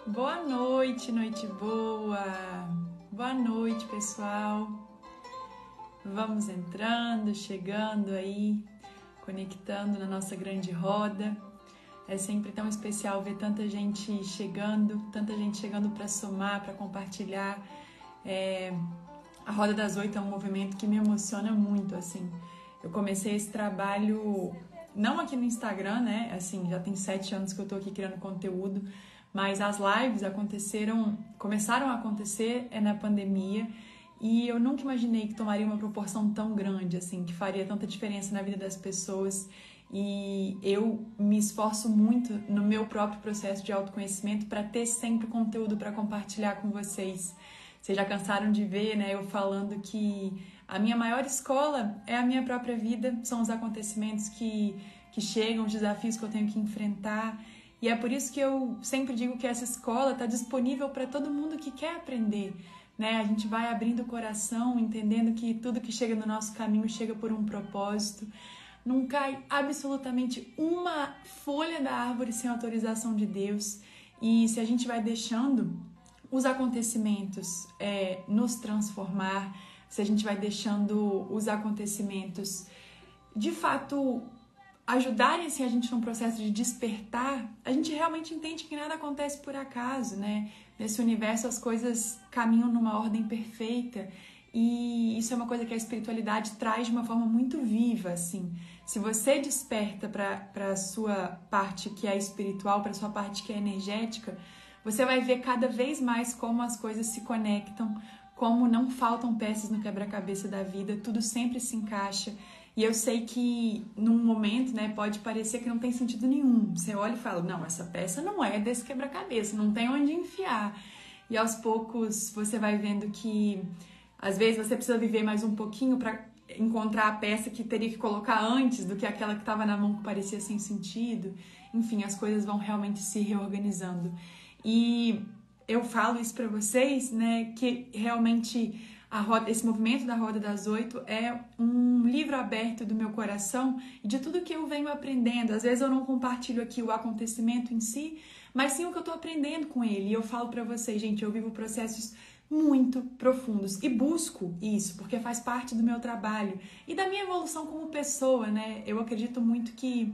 Boa noite, noite boa! Boa noite, pessoal! Vamos entrando, chegando aí, conectando na nossa grande roda. É sempre tão especial ver tanta gente chegando para somar, para compartilhar. A Roda das 8 é um movimento que me emociona muito, assim. Eu comecei esse trabalho, não aqui no Instagram, né? Assim, já tem 7 anos que eu tô aqui criando conteúdo, mas as lives começaram a acontecer na pandemia e eu nunca imaginei que tomaria uma proporção tão grande, assim, que faria tanta diferença na vida das pessoas. E eu me esforço muito no meu próprio processo de autoconhecimento para ter sempre conteúdo para compartilhar com vocês. Vocês já cansaram de ver, né, eu falando que a minha maior escola é a minha própria vida, são os acontecimentos que chegam, os desafios que eu tenho que enfrentar. E é por isso que eu sempre digo que essa escola está disponível para todo mundo que quer aprender, né? A gente vai abrindo o coração, entendendo que tudo que chega no nosso caminho chega por um propósito. Não cai absolutamente uma folha da árvore sem autorização de Deus. E se a gente vai deixando os acontecimentos nos transformar, se a gente vai deixando os acontecimentos de fato ajudarem assim, a gente num processo de despertar, a gente realmente entende que nada acontece por acaso, né? Nesse universo as coisas caminham numa ordem perfeita e isso é uma coisa que a espiritualidade traz de uma forma muito viva, assim. Se você desperta para a sua parte que é espiritual, para a sua parte que é energética, você vai ver cada vez mais como as coisas se conectam, como não faltam peças no quebra-cabeça da vida, tudo sempre se encaixa. E eu sei que num momento, né, pode parecer que não tem sentido nenhum. Você olha e fala, não, essa peça não é desse quebra-cabeça, não tem onde enfiar. E aos poucos você vai vendo que às vezes você precisa viver mais um pouquinho para encontrar a peça que teria que colocar antes do que aquela que estava na mão que parecia sem sentido. Enfim, as coisas vão realmente se reorganizando. E eu falo isso para vocês, né, que realmente esse movimento da Roda das 8 é um livro aberto do meu coração e de tudo que eu venho aprendendo. Às vezes eu não compartilho aqui o acontecimento em si, mas sim o que eu estou aprendendo com ele. E eu falo para vocês, gente, eu vivo processos muito profundos e busco isso, porque faz parte do meu trabalho e da minha evolução como pessoa, né? Eu acredito muito que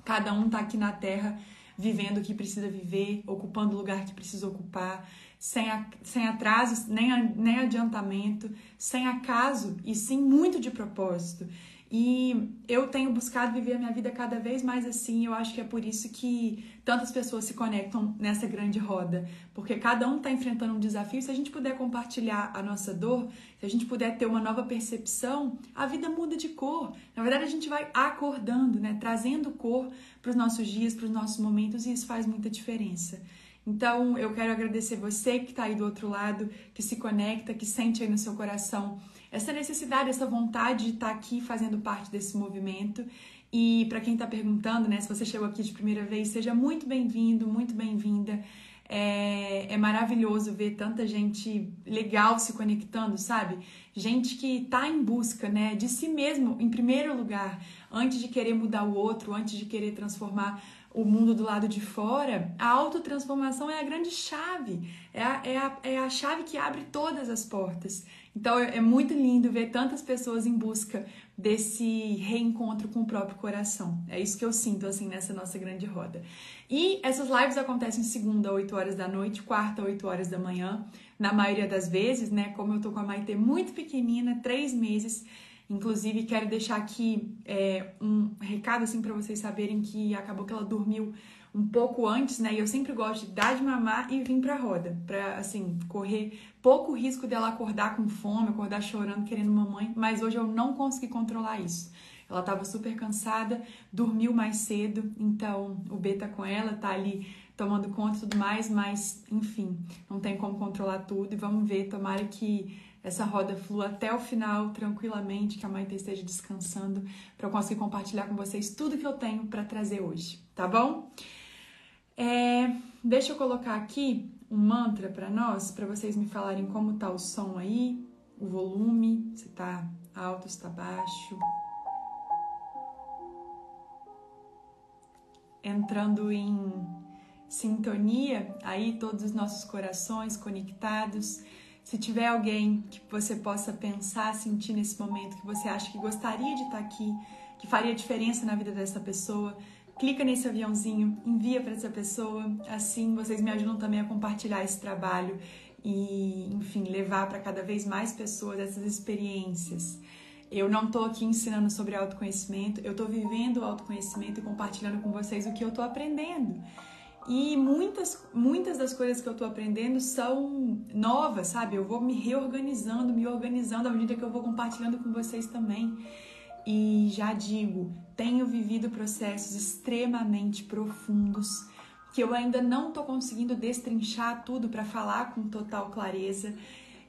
cada um tá aqui na Terra vivendo o que precisa viver, ocupando o lugar que precisa ocupar, sem atrasos, nem adiantamento, sem acaso e sim muito de propósito. E eu tenho buscado viver a minha vida cada vez mais assim. Eu acho que é por isso que tantas pessoas se conectam nessa grande roda, porque cada um está enfrentando um desafio. Se a gente puder compartilhar a nossa dor, se a gente puder ter uma nova percepção, a vida muda de cor. Na verdade, a gente vai acordando, né? Trazendo cor para os nossos dias, para os nossos momentos, e isso faz muita diferença. Então, eu quero agradecer você que está aí do outro lado, que se conecta, que sente aí no seu coração essa necessidade, essa vontade de estar aqui fazendo parte desse movimento. E para quem está perguntando, né, se você chegou aqui de primeira vez, seja muito bem-vindo, muito bem-vinda. É maravilhoso ver tanta gente legal se conectando, sabe? Gente que tá em busca, né, de si mesmo em primeiro lugar, antes de querer mudar o outro, antes de querer transformar o mundo do lado de fora. A autotransformação é a grande chave, é a chave que abre todas as portas. Então é muito lindo ver tantas pessoas em busca desse reencontro com o próprio coração. É isso que eu sinto assim nessa nossa grande roda. E essas lives acontecem segunda, 8 horas da noite, quarta, 8 horas da manhã. Na maioria das vezes, né? Como eu tô com a Maitê muito pequenina, 3 meses. Inclusive, quero deixar aqui um recado assim para vocês saberem que acabou que ela dormiu um pouco antes, né? E eu sempre gosto de dar de mamar e vir pra roda, pra, assim, correr pouco risco dela acordar com fome, acordar chorando, querendo mamãe, mas hoje eu não consegui controlar isso. Ela tava super cansada, dormiu mais cedo, então o B tá com ela, tá ali tomando conta e tudo mais, mas, enfim, não tem como controlar tudo e vamos ver, tomara que essa roda flua até o final, tranquilamente, que a Maitê esteja descansando, para eu conseguir compartilhar com vocês tudo que eu tenho para trazer hoje, tá bom? Deixa eu colocar aqui um mantra para nós, para vocês me falarem como tá o som aí, o volume, se tá alto, se tá baixo. Entrando em sintonia, aí todos os nossos corações conectados. Se tiver alguém que você possa pensar, sentir nesse momento, que você acha que gostaria de estar aqui, que faria diferença na vida dessa pessoa, clica nesse aviãozinho, envia para essa pessoa. Assim vocês me ajudam também a compartilhar esse trabalho e, enfim, levar para cada vez mais pessoas essas experiências. Eu não estou aqui ensinando sobre autoconhecimento, eu estou vivendo o autoconhecimento e compartilhando com vocês o que eu estou aprendendo. E muitas das coisas que eu tô aprendendo são novas, sabe? Eu vou me reorganizando, me organizando à medida que eu vou compartilhando com vocês também. E já digo, tenho vivido processos extremamente profundos que eu ainda não tô conseguindo destrinchar tudo para falar com total clareza.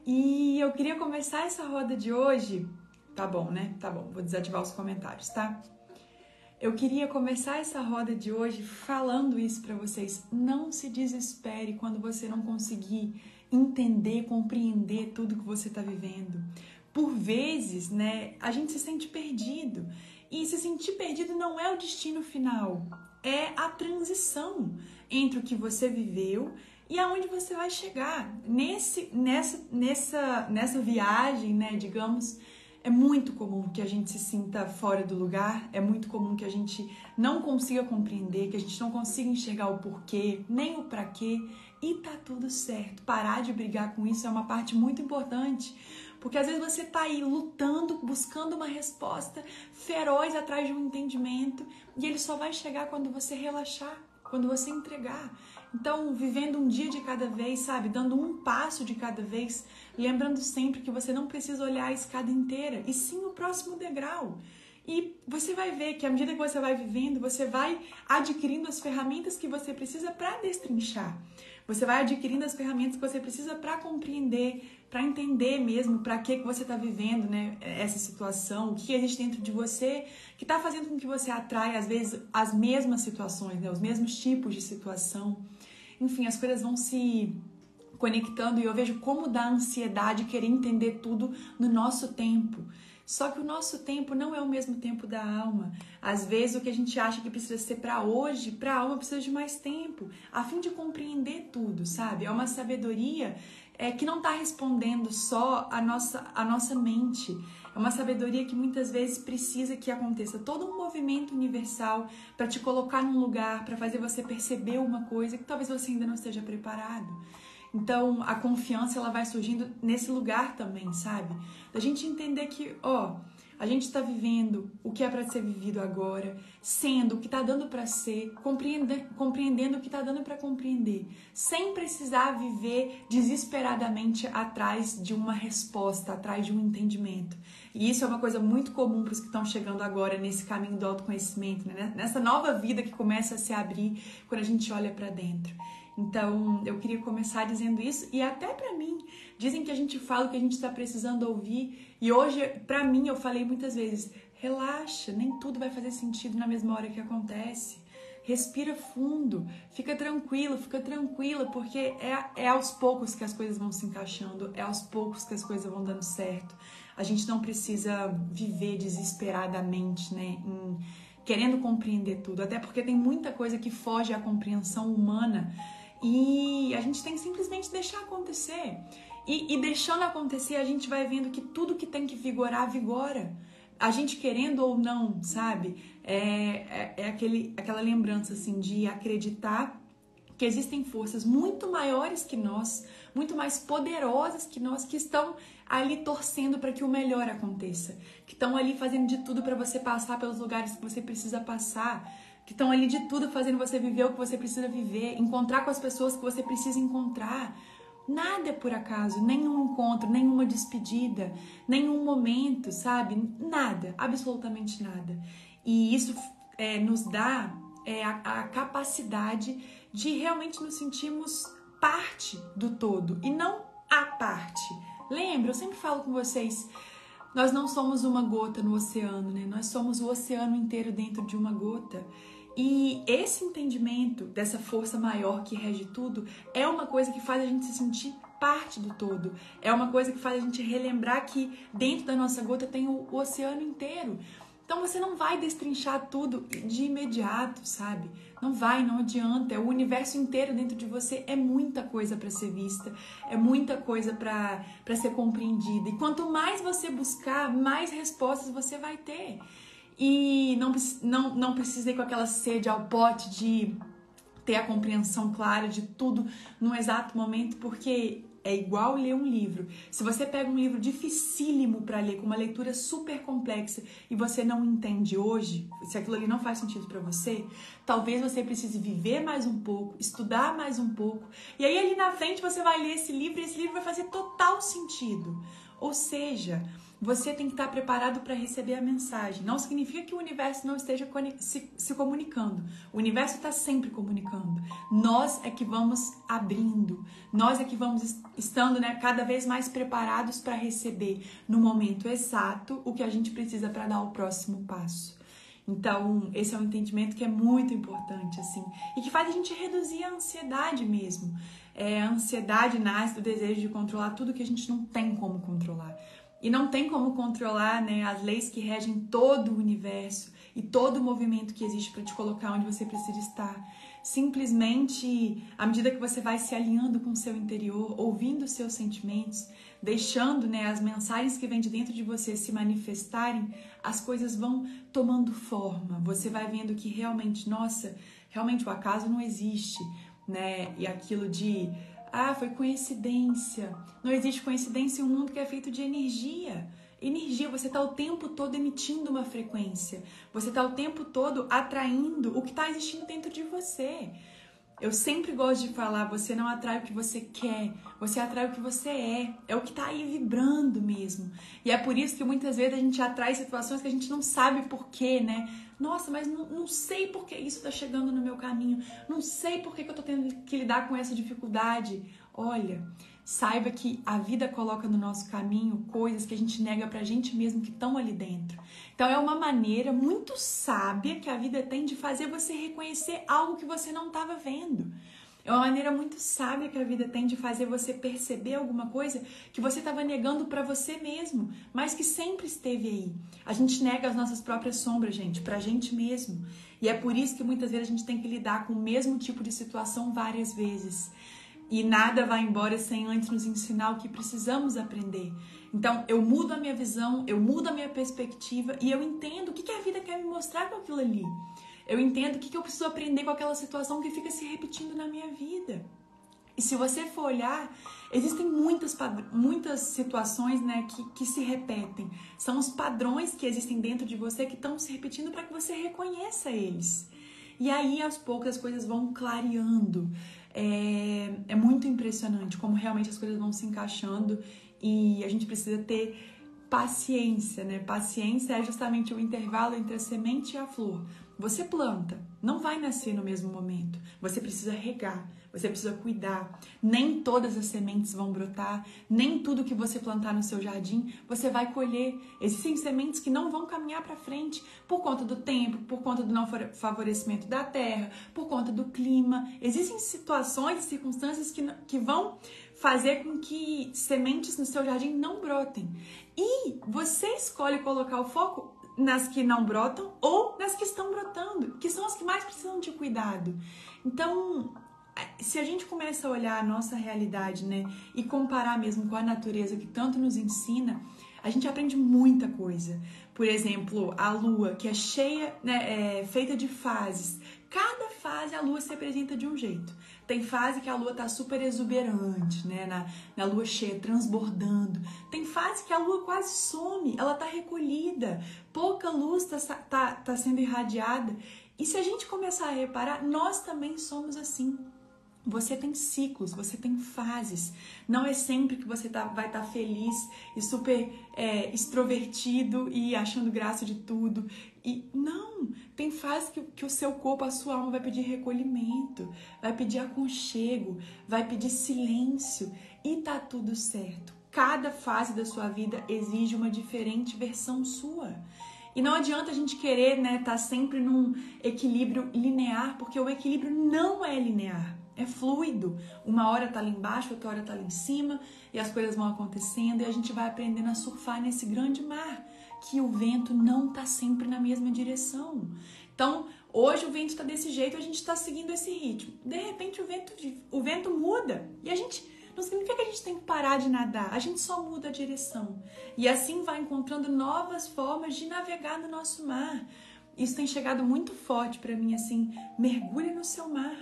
E eu queria começar essa roda de hoje... Tá bom, né? Tá bom, vou desativar os comentários, tá? Eu queria começar essa roda de hoje falando isso para vocês. Não se desespere quando você não conseguir entender, compreender tudo que você está vivendo. Por vezes, né, a gente se sente perdido. E se sentir perdido não é o destino final. É a transição entre o que você viveu e aonde você vai chegar. Nessa viagem, né, digamos... É muito comum que a gente se sinta fora do lugar, é muito comum que a gente não consiga compreender, que a gente não consiga enxergar o porquê, nem o pra quê, e tá tudo certo. Parar de brigar com isso é uma parte muito importante, porque às vezes você tá aí lutando, buscando uma resposta feroz atrás de um entendimento, e ele só vai chegar quando você relaxar, quando você entregar. Então, vivendo um dia de cada vez, sabe? Dando um passo de cada vez, lembrando sempre que você não precisa olhar a escada inteira, e sim o próximo degrau. E você vai ver que à medida que você vai vivendo, você vai adquirindo as ferramentas que você precisa para destrinchar. Você vai adquirindo as ferramentas que você precisa para compreender, para entender mesmo para que você está vivendo, né, essa situação, o que existe dentro de você que está fazendo com que você atraia, às vezes, as mesmas situações, né, os mesmos tipos de situação. Enfim, as coisas vão se conectando e eu vejo como dá ansiedade querer entender tudo no nosso tempo. Só que o nosso tempo não é o mesmo tempo da alma. Às vezes o que a gente acha que precisa ser para hoje, para a alma precisa de mais tempo, a fim de compreender tudo, sabe? É uma sabedoria que não está respondendo só a nossa mente. É uma sabedoria que muitas vezes precisa que aconteça todo um movimento universal para te colocar num lugar, para fazer você perceber uma coisa que talvez você ainda não esteja preparado. Então, a confiança ela vai surgindo nesse lugar também, sabe? Da gente entender que, a gente está vivendo o que é para ser vivido agora, sendo o que está dando para ser, compreendendo o que está dando para compreender, sem precisar viver desesperadamente atrás de uma resposta, atrás de um entendimento. E isso é uma coisa muito comum para os que estão chegando agora nesse caminho do autoconhecimento, né? Nessa nova vida que começa a se abrir quando a gente olha para dentro. Então, eu queria começar dizendo isso, e até pra mim, dizem que a gente fala o que a gente está precisando ouvir, e hoje, pra mim, eu falei muitas vezes, relaxa, nem tudo vai fazer sentido na mesma hora que acontece, respira fundo, fica tranquila, porque é aos poucos que as coisas vão se encaixando, é aos poucos que as coisas vão dando certo, a gente não precisa viver desesperadamente, né, querendo compreender tudo, até porque tem muita coisa que foge à compreensão humana, e a gente tem que simplesmente deixar acontecer. E deixando acontecer, a gente vai vendo que tudo que tem que vigorar, vigora. A gente querendo ou não, sabe? Aquela lembrança assim, de acreditar que existem forças muito maiores que nós, muito mais poderosas que nós, que estão ali torcendo para que o melhor aconteça. Que estão ali fazendo de tudo para você passar pelos lugares que você precisa passar. Que estão ali de tudo fazendo você viver o que você precisa viver, encontrar com as pessoas que você precisa encontrar. Nada é por acaso, nenhum encontro, nenhuma despedida, nenhum momento, sabe? Nada, absolutamente nada. E isso nos dá a capacidade de realmente nos sentirmos parte do todo e não a parte. Lembra, eu sempre falo com vocês, nós não somos uma gota no oceano, né? Nós somos o oceano inteiro dentro de uma gota. E esse entendimento dessa força maior que rege tudo é uma coisa que faz a gente se sentir parte do todo. É uma coisa que faz a gente relembrar que dentro da nossa gota tem o oceano inteiro. Então você não vai destrinchar tudo de imediato, sabe? Não adianta. O universo inteiro dentro de você é muita coisa para ser vista, é muita coisa para ser compreendida. E quanto mais você buscar, mais respostas você vai ter. E não precisa ir com aquela sede ao pote de ter a compreensão clara de tudo no exato momento, porque é igual ler um livro. Se você pega um livro dificílimo para ler, com uma leitura super complexa, e você não entende hoje, se aquilo ali não faz sentido para você, talvez você precise viver mais um pouco, estudar mais um pouco, e aí ali na frente você vai ler esse livro e esse livro vai fazer total sentido. Ou seja, você tem que estar preparado para receber a mensagem. Não significa que o universo não esteja se comunicando. O universo está sempre comunicando. Nós é que vamos abrindo. Nós é que vamos estando, né, cada vez mais preparados para receber no momento exato o que a gente precisa para dar o próximo passo. Então, esse é um entendimento que é muito importante, assim, e que faz a gente reduzir a ansiedade mesmo. A ansiedade nasce do desejo de controlar tudo que a gente não tem como controlar. E não tem como controlar, né, as leis que regem todo o universo e todo o movimento que existe para te colocar onde você precisa estar. Simplesmente, à medida que você vai se alinhando com o seu interior, ouvindo os seus sentimentos, deixando, né, as mensagens que vêm de dentro de você se manifestarem, as coisas vão tomando forma. Você vai vendo que realmente, nossa, realmente o acaso não existe, né? E aquilo de... foi coincidência. Não existe coincidência em um mundo que é feito de energia. Energia, você está o tempo todo emitindo uma frequência. Você está o tempo todo atraindo o que está existindo dentro de você. Eu sempre gosto de falar, você não atrai o que você quer, você atrai o que você é. É o que está aí vibrando mesmo. E é por isso que muitas vezes a gente atrai situações que a gente não sabe por quê, né? Nossa, mas não sei por que isso está chegando no meu caminho. Não sei por que eu estou tendo que lidar com essa dificuldade. Olha, saiba que a vida coloca no nosso caminho coisas que a gente nega pra gente mesmo que estão ali dentro. Então é uma maneira muito sábia que a vida tem de fazer você reconhecer algo que você não estava vendo. É uma maneira muito sábia que a vida tem de fazer você perceber alguma coisa que você estava negando pra você mesmo, mas que sempre esteve aí. A gente nega as nossas próprias sombras, gente, pra gente mesmo. E é por isso que muitas vezes a gente tem que lidar com o mesmo tipo de situação várias vezes. E nada vai embora sem antes nos ensinar o que precisamos aprender. Então, eu mudo a minha visão, eu mudo a minha perspectiva e eu entendo o que a vida quer me mostrar com aquilo ali. Eu entendo o que eu preciso aprender com aquela situação que fica se repetindo na minha vida. E se você for olhar, existem muitas situações, né, que se repetem. São os padrões que existem dentro de você que estão se repetindo para que você reconheça eles. E aí, aos poucos, as coisas vão clareando. É muito impressionante como realmente as coisas vão se encaixando e a gente precisa ter paciência, né? Paciência é justamente o intervalo entre a semente e a flor. Você planta, não vai nascer no mesmo momento. Você precisa regar, você precisa cuidar. Nem todas as sementes vão brotar, nem tudo que você plantar no seu jardim você vai colher. Existem sementes que não vão caminhar para frente por conta do tempo, por conta do não favorecimento da terra, por conta do clima. Existem situações e circunstâncias que vão fazer com que sementes no seu jardim não brotem. E você escolhe colocar o foco nas que não brotam ou nas que estão brotando, que são as que mais precisam de cuidado. Então, se a gente começa a olhar a nossa realidade, né, e comparar mesmo com a natureza que tanto nos ensina, a gente aprende muita coisa. Por exemplo, a lua, que é cheia, né, feita de fases. Cada fase a lua se apresenta de um jeito. Tem fase que a lua tá super exuberante, né? Na lua cheia, transbordando. Tem fase que a lua quase some, ela tá recolhida. Pouca luz tá sendo irradiada. E se a gente começar a reparar, nós também somos assim. Você tem ciclos, você tem fases. Não é sempre que você vai estar feliz e super extrovertido e achando graça de tudo. E não, tem fases que o seu corpo, a sua alma vai pedir recolhimento, vai pedir aconchego, vai pedir silêncio e tá tudo certo. Cada fase da sua vida exige uma diferente versão sua. E não adianta a gente querer, né, tá sempre num equilíbrio linear, porque o equilíbrio não é linear. É fluido. Uma hora tá ali embaixo, outra hora tá ali em cima, e as coisas vão acontecendo e a gente vai aprendendo a surfar nesse grande mar que o vento não está sempre na mesma direção. Então, hoje o vento está desse jeito, a gente está seguindo esse ritmo. De repente o vento muda e a gente não significa que a gente tem que parar de nadar, a gente só muda a direção. E assim vai encontrando novas formas de navegar no nosso mar. Isso tem chegado muito forte para mim, assim, mergulha no seu mar.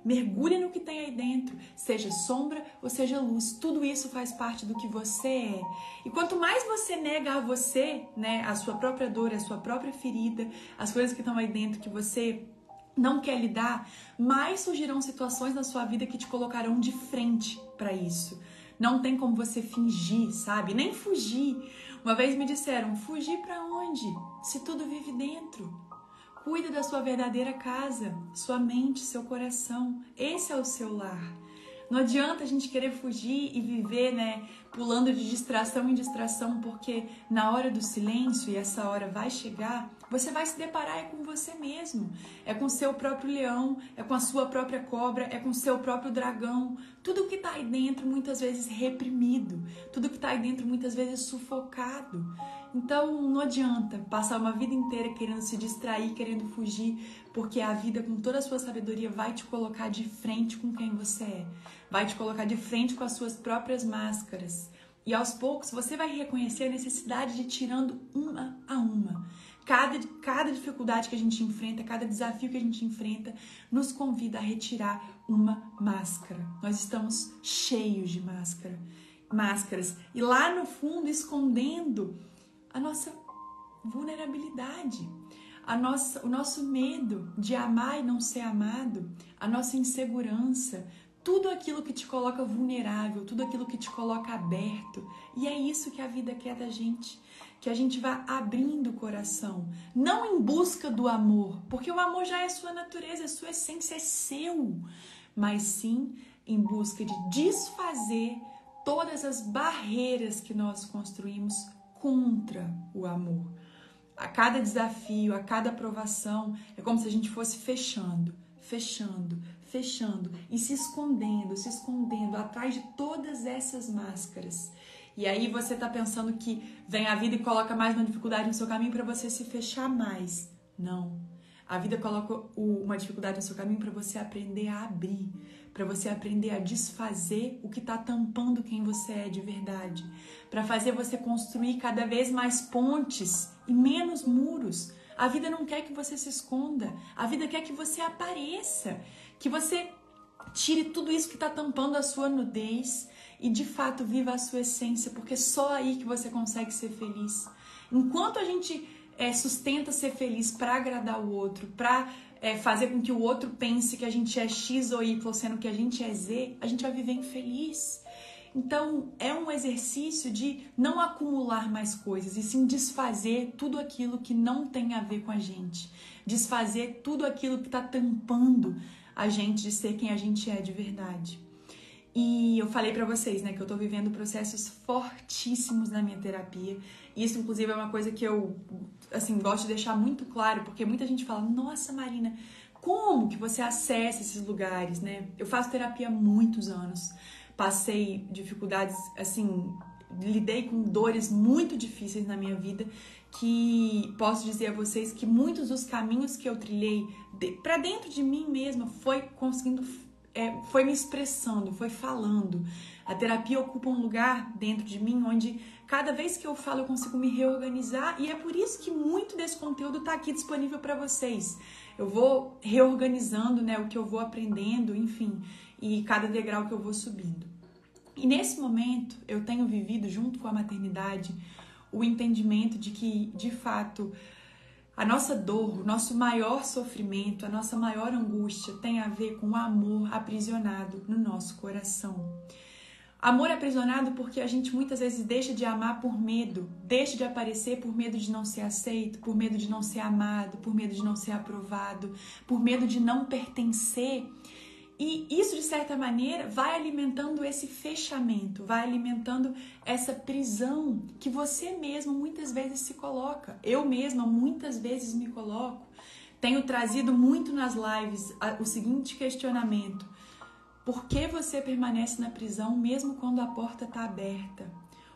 Mergulhe no que tem aí dentro, seja sombra ou seja luz, tudo isso faz parte do que você é. E quanto mais você nega a você, né, a sua própria dor, a sua própria ferida, as coisas que estão aí dentro que você não quer lidar, mais surgirão situações na sua vida que te colocarão de frente para isso. Não tem como você fingir, sabe? Nem fugir. Uma vez me disseram, fugir para onde? Se tudo vive dentro. Cuida da sua verdadeira casa, sua mente, seu coração. Esse é o seu lar. Não adianta a gente querer fugir e viver, né, pulando de distração em distração, porque na hora do silêncio, e essa hora vai chegar, você vai se deparar com você mesmo. É com o seu próprio leão, é com a sua própria cobra, é com o seu próprio dragão. Tudo que está aí dentro, muitas vezes reprimido. Tudo que está aí dentro, muitas vezes sufocado. Então, não adianta passar uma vida inteira querendo se distrair, querendo fugir, porque a vida, com toda a sua sabedoria, vai te colocar de frente com quem você é. Vai te colocar de frente com as suas próprias máscaras. E aos poucos, você vai reconhecer a necessidade de ir tirando uma a uma. Cada dificuldade que a gente enfrenta, cada desafio que a gente enfrenta, nos convida a retirar uma máscara. Nós estamos cheios de máscaras. E lá no fundo, escondendo a nossa vulnerabilidade, o nosso medo de amar e não ser amado, a nossa insegurança, tudo aquilo que te coloca vulnerável, tudo aquilo que te coloca aberto. E é isso que a vida quer da gente, que a gente vá abrindo o coração, não em busca do amor, porque o amor já é sua natureza, é sua essência, é seu, mas sim em busca de desfazer todas as barreiras que nós construímos contra o amor. A cada desafio, a cada aprovação, é como se a gente fosse fechando e se escondendo atrás de todas essas máscaras. E aí você tá pensando que vem a vida e coloca mais uma dificuldade no seu caminho para você se fechar mais. Não. A vida coloca uma dificuldade no seu caminho para você aprender a abrir, para você aprender a desfazer o que está tampando quem você é de verdade, para fazer você construir cada vez mais pontes e menos muros. A vida não quer que você se esconda, a vida quer que você apareça, que você tire tudo isso que está tampando a sua nudez e de fato viva a sua essência, porque é só aí que você consegue ser feliz. Enquanto a gente sustenta ser feliz para agradar o outro, para fazer com que o outro pense que a gente é X ou Y, sendo que a gente é Z, a gente vai viver infeliz. Então, é um exercício de não acumular mais coisas, e sim desfazer tudo aquilo que não tem a ver com a gente. Desfazer tudo aquilo que está tampando a gente de ser quem a gente é de verdade. E eu falei pra vocês, né, que eu tô vivendo processos fortíssimos na minha terapia. Isso, inclusive, é uma coisa que eu, assim, gosto de deixar muito claro, porque muita gente fala, nossa, Marina, como que você acessa esses lugares, né? Eu faço terapia há muitos anos, passei dificuldades, assim, lidei com dores muito difíceis na minha vida, que posso dizer a vocês que muitos dos caminhos que eu trilhei pra dentro de mim mesma foi me expressando, foi falando. A terapia ocupa um lugar dentro de mim onde cada vez que eu falo eu consigo me reorganizar, e é por isso que muito desse conteúdo está aqui disponível para vocês. Eu vou reorganizando, né, o que eu vou aprendendo, enfim, e cada degrau que eu vou subindo. E nesse momento eu tenho vivido, junto com a maternidade, o entendimento de que, de fato, a nossa dor, o nosso maior sofrimento, a nossa maior angústia tem a ver com o amor aprisionado no nosso coração. Amor aprisionado porque a gente muitas vezes deixa de amar por medo, deixa de aparecer por medo de não ser aceito, por medo de não ser amado, por medo de não ser aprovado, por medo de não pertencer. E isso, de certa maneira, vai alimentando esse fechamento, vai alimentando essa prisão que você mesmo muitas vezes se coloca. Eu mesma muitas vezes me coloco. Tenho trazido muito nas lives o seguinte questionamento: por que você permanece na prisão mesmo quando a porta está aberta?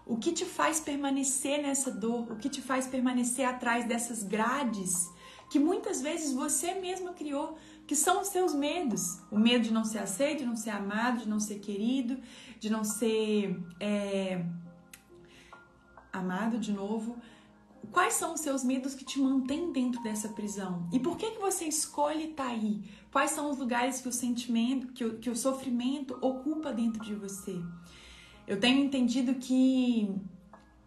O que te faz permanecer nessa dor? O que te faz permanecer atrás dessas grades que muitas vezes você mesma criou, que são os seus medos? O medo de não ser aceito, de não ser amado, de não ser querido, de não ser amado de novo. Quais são os seus medos que te mantêm dentro dessa prisão? E por que você escolhe estar aí? Quais são os lugares que o sentimento, que o sofrimento ocupa dentro de você? Eu tenho entendido que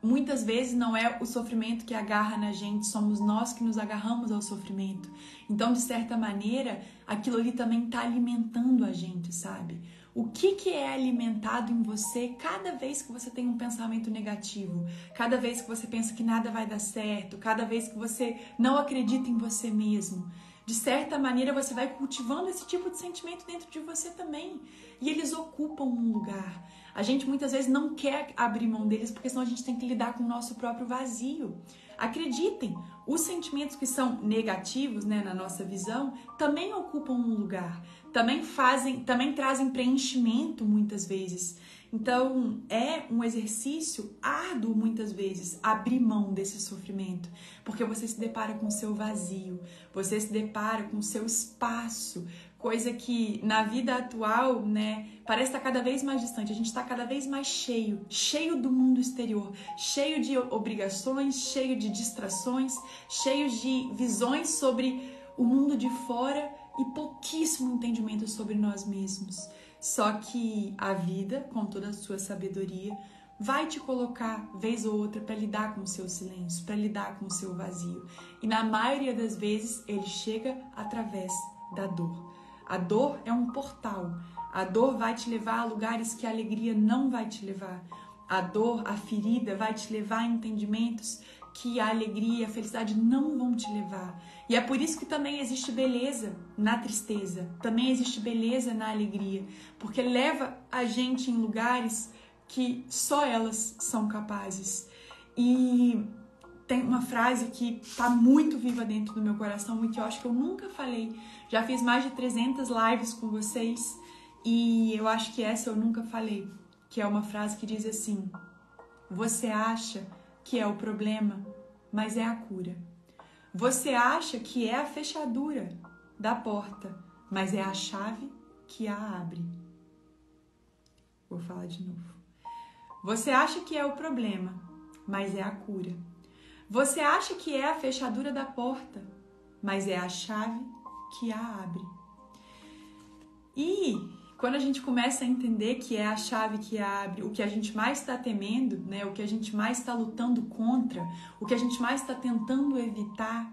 muitas vezes não é o sofrimento que agarra na gente, somos nós que nos agarramos ao sofrimento. Então, de certa maneira, aquilo ali também está alimentando a gente, sabe? O que é alimentado em você cada vez que você tem um pensamento negativo, cada vez que você pensa que nada vai dar certo, cada vez que você não acredita em você mesmo? De certa maneira, você vai cultivando esse tipo de sentimento dentro de você também. E eles ocupam um lugar. A gente muitas vezes não quer abrir mão deles, porque senão a gente tem que lidar com o nosso próprio vazio. Acreditem, os sentimentos que são negativos, né, na nossa visão, também ocupam um lugar. Também trazem preenchimento muitas vezes. Então, é um exercício árduo muitas vezes abrir mão desse sofrimento, porque você se depara com o seu vazio, você se depara com o seu espaço, coisa que na vida atual, né, parece estar cada vez mais distante. A gente está cada vez mais cheio do mundo exterior, cheio de obrigações, cheio de distrações, cheio de visões sobre o mundo de fora e pouquíssimo entendimento sobre nós mesmos. Só que a vida, com toda a sua sabedoria, vai te colocar, vez ou outra, para lidar com o seu silêncio, para lidar com o seu vazio. E na maioria das vezes, ele chega através da dor. A dor é um portal. A dor vai te levar a lugares que a alegria não vai te levar. A dor, a ferida, vai te levar a entendimentos que a alegria e a felicidade não vão te levar. E é por isso que também existe beleza na tristeza, também existe beleza na alegria, porque leva a gente em lugares que só elas são capazes. E tem uma frase que está muito viva dentro do meu coração e que eu acho que eu nunca falei. Já fiz mais de 300 lives com vocês e eu acho que essa eu nunca falei, que é uma frase que diz assim: você acha que é o problema, mas é a cura. Você acha que é a fechadura da porta, mas é a chave que a abre. Vou falar de novo. Você acha que é o problema, mas é a cura. Você acha que é a fechadura da porta, mas é a chave que a abre. E quando a gente começa a entender que é a chave que abre, o que a gente mais está temendo, né, o que a gente mais está lutando contra, o que a gente mais está tentando evitar,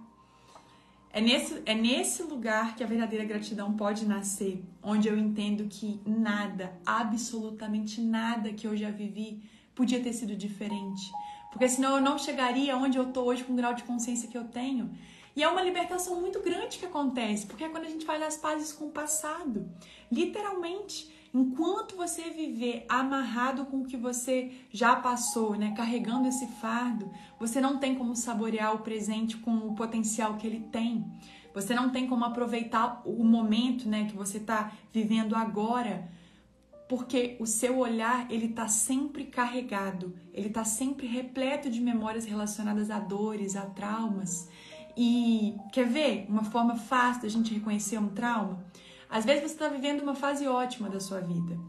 é nesse lugar que a verdadeira gratidão pode nascer, onde eu entendo que nada, absolutamente nada que eu já vivi podia ter sido diferente, porque senão eu não chegaria onde eu estou hoje com o grau de consciência que eu tenho. E é uma libertação muito grande que acontece, porque é quando a gente faz as pazes com o passado. Literalmente, enquanto você viver amarrado com o que você já passou, né, carregando esse fardo, você não tem como saborear o presente com o potencial que ele tem. Você não tem como aproveitar o momento, né, que você está vivendo agora, porque o seu olhar, ele está sempre carregado, ele está sempre repleto de memórias relacionadas a dores, a traumas. E quer ver uma forma fácil da gente reconhecer um trauma? Às vezes você está vivendo uma fase ótima da sua vida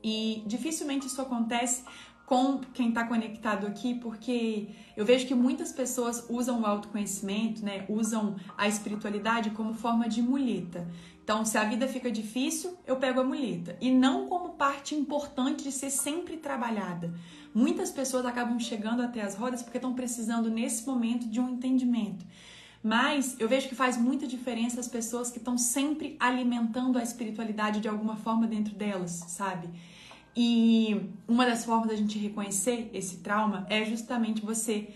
e dificilmente isso acontece com quem está conectado aqui, porque eu vejo que muitas pessoas usam o autoconhecimento, né? Usam a espiritualidade como forma de muleta. Então, se a vida fica difícil, eu pego a muleta. E não como parte importante de ser sempre trabalhada. Muitas pessoas acabam chegando até as rodas porque estão precisando, nesse momento, de um entendimento. Mas eu vejo que faz muita diferença as pessoas que estão sempre alimentando a espiritualidade de alguma forma dentro delas, sabe? E uma das formas da gente reconhecer esse trauma é justamente você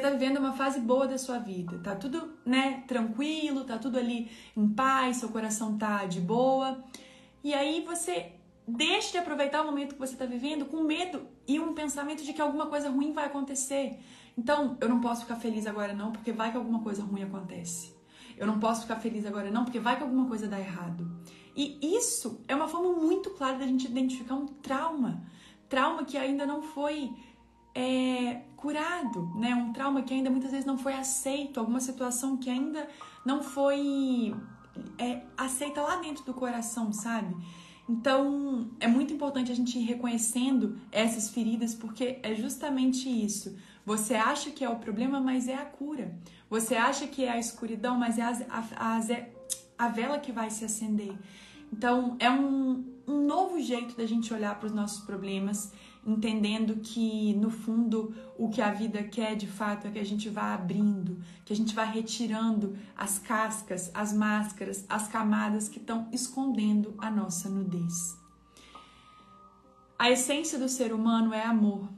tá vivendo uma fase boa da sua vida, tá tudo, né, tranquilo, tá tudo ali em paz, seu coração tá de boa, e aí você deixa de aproveitar o momento que você tá vivendo com medo e um pensamento de que alguma coisa ruim vai acontecer. Então, eu não posso ficar feliz agora não, porque vai que alguma coisa ruim acontece. Eu não posso ficar feliz agora não, porque vai que alguma coisa dá errado. E isso é uma forma muito clara da gente identificar um trauma. Trauma que ainda não foi curado, né? Um trauma que ainda muitas vezes não foi aceito, alguma situação que ainda não foi aceita lá dentro do coração, sabe? Então, é muito importante a gente ir reconhecendo essas feridas, porque é justamente isso. Você acha que é o problema, mas é a cura. Você acha que é a escuridão, mas é a vela que vai se acender. Então, é um novo jeito da gente olhar para os nossos problemas, entendendo que, no fundo, o que a vida quer, de fato, é que a gente vá abrindo, que a gente vá retirando as cascas, as máscaras, as camadas que estão escondendo a nossa nudez. A essência do ser humano é amor,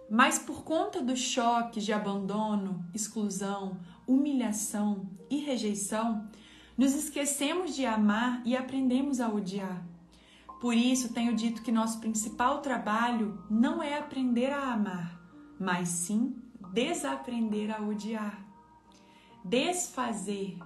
mas por conta dos choques de abandono, exclusão, humilhação e rejeição, nos esquecemos de amar e aprendemos a odiar. Por isso, tenho dito que nosso principal trabalho não é aprender a amar, mas sim desaprender a odiar. Desfazer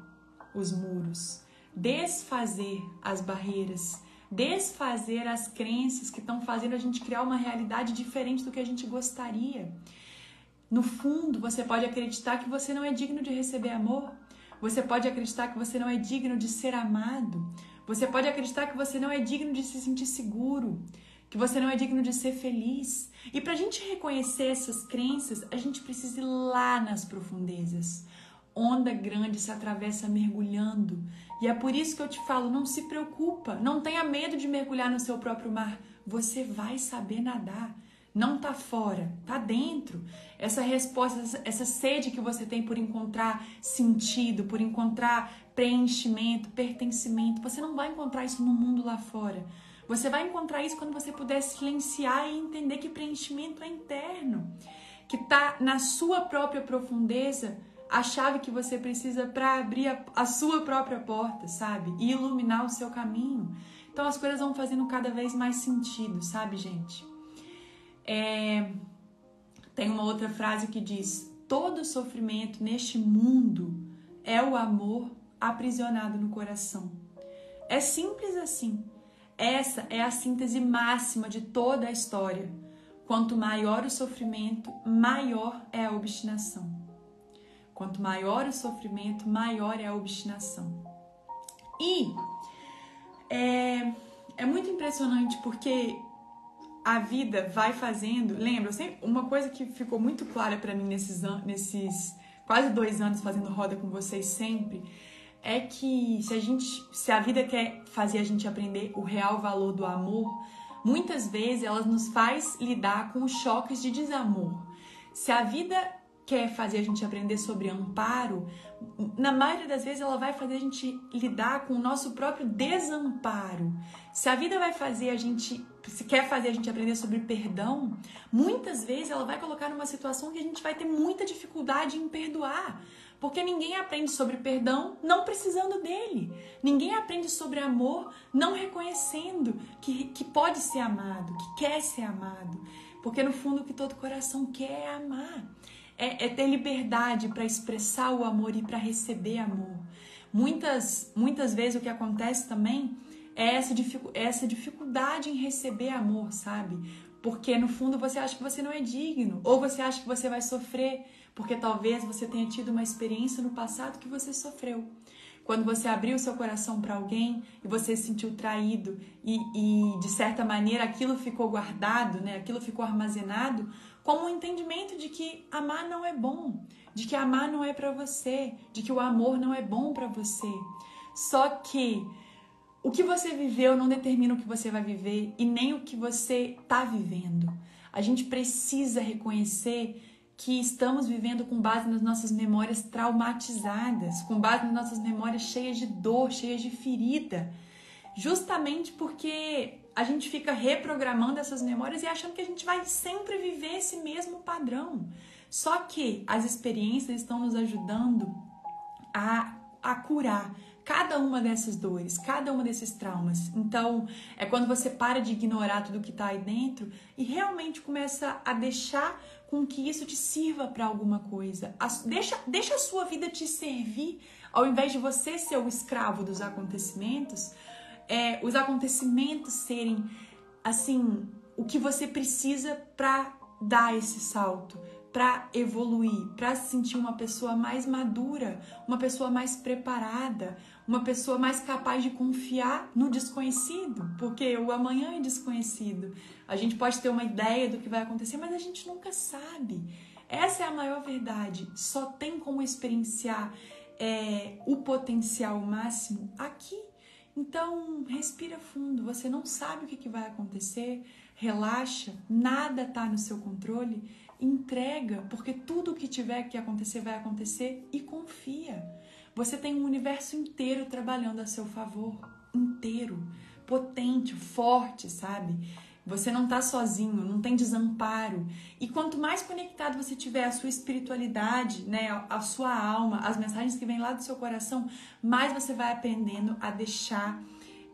os muros, desfazer as barreiras, desfazer as crenças que estão fazendo a gente criar uma realidade diferente do que a gente gostaria. No fundo, você pode acreditar que você não é digno de receber amor. Você pode acreditar que você não é digno de ser amado. Você pode acreditar que você não é digno de se sentir seguro, que você não é digno de ser feliz. E para a gente reconhecer essas crenças, a gente precisa ir lá nas profundezas. Onda grande se atravessa mergulhando. E é por isso que eu te falo, não se preocupa, não tenha medo de mergulhar no seu próprio mar. Você vai saber nadar. Não tá fora, tá dentro. Essa resposta, essa sede que você tem por encontrar sentido, por encontrar preenchimento, pertencimento, você não vai encontrar isso no mundo lá fora. Você vai encontrar isso quando você puder silenciar e entender que preenchimento é interno, que tá na sua própria profundeza, a chave que você precisa para abrir a sua própria porta, sabe? E iluminar o seu caminho. Então as coisas vão fazendo cada vez mais sentido, sabe, gente? Tem uma outra frase que diz: todo sofrimento neste mundo é o amor aprisionado no coração. É simples assim. Essa é a síntese máxima de toda a história. Quanto maior o sofrimento, maior é a obstinação. Quanto maior o sofrimento, maior é a obstinação. E é muito impressionante porque a vida vai fazendo... Lembra, uma coisa que ficou muito clara para mim nesses quase 2 anos fazendo roda com vocês sempre, é que se a vida quer fazer a gente aprender o real valor do amor, muitas vezes ela nos faz lidar com os choques de desamor. Se a vida quer fazer a gente aprender sobre amparo, na maioria das vezes ela vai fazer a gente lidar com o nosso próprio desamparo. Se a vida vai fazer se quer fazer a gente aprender sobre perdão, muitas vezes ela vai colocar numa situação que a gente vai ter muita dificuldade em perdoar. Porque ninguém aprende sobre perdão não precisando dele. Ninguém aprende sobre amor não reconhecendo que pode ser amado, que quer ser amado. Porque no fundo o que todo coração quer é amar. É ter liberdade para expressar o amor e para receber amor. Muitas vezes o que acontece também é essa dificuldade em receber amor, sabe? Porque no fundo você acha que você não é digno, ou você acha que você vai sofrer, porque talvez você tenha tido uma experiência no passado que você sofreu. Quando você abriu seu coração para alguém e você se sentiu traído e de certa maneira aquilo ficou guardado, né? Aquilo ficou armazenado como um entendimento de que amar não é bom, de que amar não é para você, de que o amor não é bom para você. Só que o que você viveu não determina o que você vai viver e nem o que você está vivendo. A gente precisa reconhecer que estamos vivendo com base nas nossas memórias traumatizadas, com base nas nossas memórias cheias de dor, cheias de ferida, justamente porque a gente fica reprogramando essas memórias e achando que a gente vai sempre viver esse mesmo padrão. Só que as experiências estão nos ajudando a curar cada uma dessas dores, cada uma desses traumas. Então, é quando você para de ignorar tudo que está aí dentro e realmente começa a deixar com que isso te sirva para alguma coisa. Deixa a sua vida te servir, ao invés de você ser o escravo dos acontecimentos, os acontecimentos serem, assim, o que você precisa para dar esse salto, para evoluir, para se sentir uma pessoa mais madura, uma pessoa mais preparada, uma pessoa mais capaz de confiar no desconhecido, porque o amanhã é desconhecido. A gente pode ter uma ideia do que vai acontecer, mas a gente nunca sabe. Essa é a maior verdade. Só tem como experienciar o potencial máximo aqui. Então, respira fundo. Você não sabe o que vai acontecer. Relaxa. Nada está no seu controle. Entrega, porque tudo o que tiver que acontecer vai acontecer, e confia. Você tem um universo inteiro trabalhando a seu favor. Inteiro. Potente, forte, sabe? Você não está sozinho, não tem desamparo. E quanto mais conectado você tiver à sua espiritualidade, né, à sua alma, às mensagens que vêm lá do seu coração, mais você vai aprendendo a deixar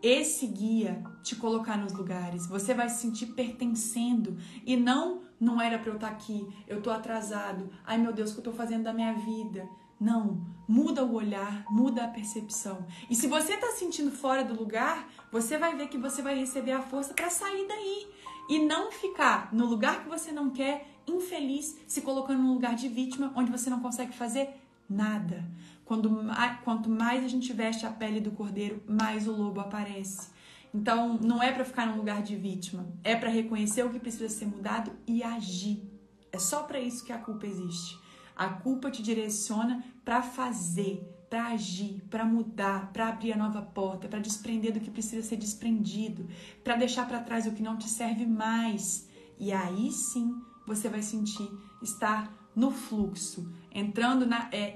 esse guia te colocar nos lugares. Você vai se sentir pertencendo e não era para eu estar aqui, eu tô atrasado. Ai meu Deus, o que eu tô fazendo da minha vida? Não, muda o olhar, muda a percepção. E se você tá se sentindo fora do lugar, você vai ver que você vai receber a força para sair daí. E não ficar no lugar que você não quer, infeliz, se colocando num lugar de vítima, onde você não consegue fazer nada. Quanto mais a gente veste a pele do cordeiro, mais o lobo aparece. Então, não é para ficar num lugar de vítima, é para reconhecer o que precisa ser mudado e agir. É só para isso que a culpa existe. A culpa te direciona para fazer, para agir, para mudar, para abrir a nova porta, para desprender do que precisa ser desprendido, para deixar para trás o que não te serve mais. E aí sim você vai sentir estar no fluxo,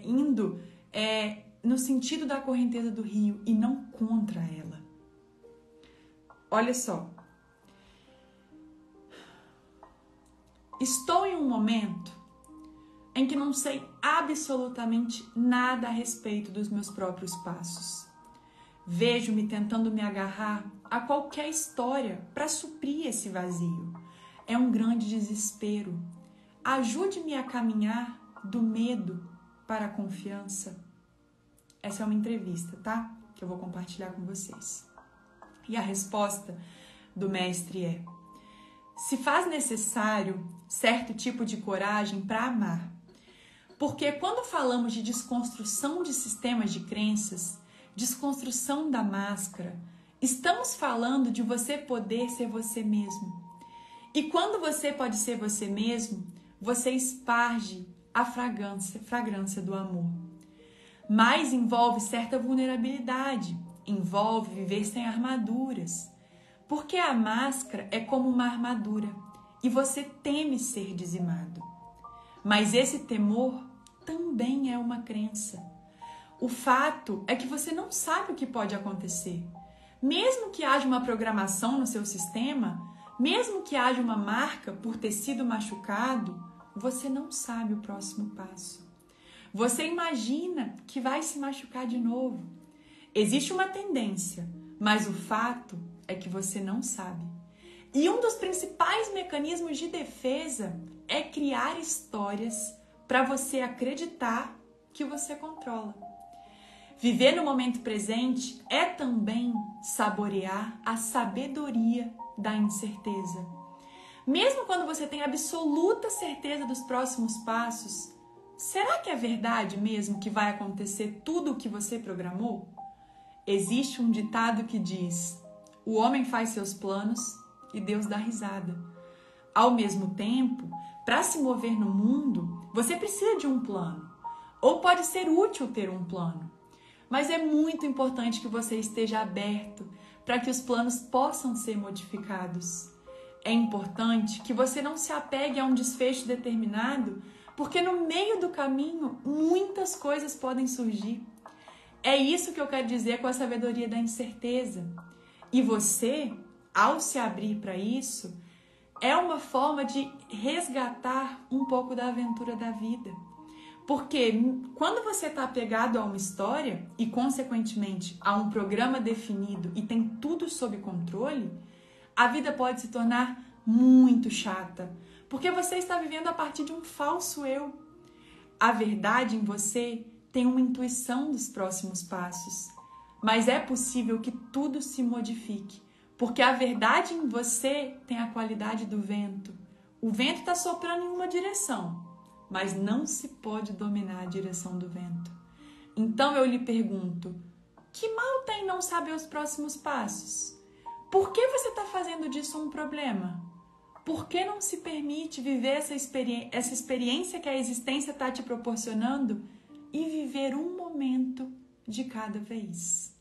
indo no sentido da correnteza do rio e não contra ela. Olha só. Estou em um momento em que não sei absolutamente nada a respeito dos meus próprios passos. Vejo-me tentando me agarrar a qualquer história para suprir esse vazio. É um grande desespero. Ajude-me a caminhar do medo para a confiança. Essa é uma entrevista, tá? Que eu vou compartilhar com vocês. E a resposta do mestre é: se faz necessário certo tipo de coragem para amar. Porque quando falamos de desconstrução de sistemas de crenças, desconstrução da máscara, estamos falando de você poder ser você mesmo. E quando você pode ser você mesmo, você esparge a fragrância do amor. Mas envolve certa vulnerabilidade, envolve viver sem armaduras. Porque a máscara é como uma armadura e você teme ser dizimado. Mas esse temor também é uma crença. O fato é que você não sabe o que pode acontecer. Mesmo que haja uma programação no seu sistema, mesmo que haja uma marca por ter sido machucado, você não sabe o próximo passo. Você imagina que vai se machucar de novo. Existe uma tendência, mas o fato é que você não sabe. E um dos principais mecanismos de defesa é criar histórias para você acreditar que você controla. Viver no momento presente é também saborear a sabedoria da incerteza. Mesmo quando você tem absoluta certeza dos próximos passos, será que é verdade mesmo que vai acontecer tudo o que você programou? Existe um ditado que diz: o homem faz seus planos e Deus dá risada. Ao mesmo tempo, para se mover no mundo, você precisa de um plano. Ou pode ser útil ter um plano. Mas é muito importante que você esteja aberto para que os planos possam ser modificados. É importante que você não se apegue a um desfecho determinado, porque no meio do caminho muitas coisas podem surgir. É isso que eu quero dizer com a sabedoria da incerteza. E você, ao se abrir para isso, é uma forma de resgatar um pouco da aventura da vida. Porque quando você está apegado a uma história e, consequentemente, a um programa definido e tem tudo sob controle, a vida pode se tornar muito chata. Porque você está vivendo a partir de um falso eu. A verdade em você tem uma intuição dos próximos passos. Mas é possível que tudo se modifique. Porque a verdade em você tem a qualidade do vento. O vento está soprando em uma direção, mas não se pode dominar a direção do vento. Então eu lhe pergunto, que mal tem não saber os próximos passos? Por que você está fazendo disso um problema? Por que não se permite viver essa experiência que a existência está te proporcionando e viver um momento de cada vez?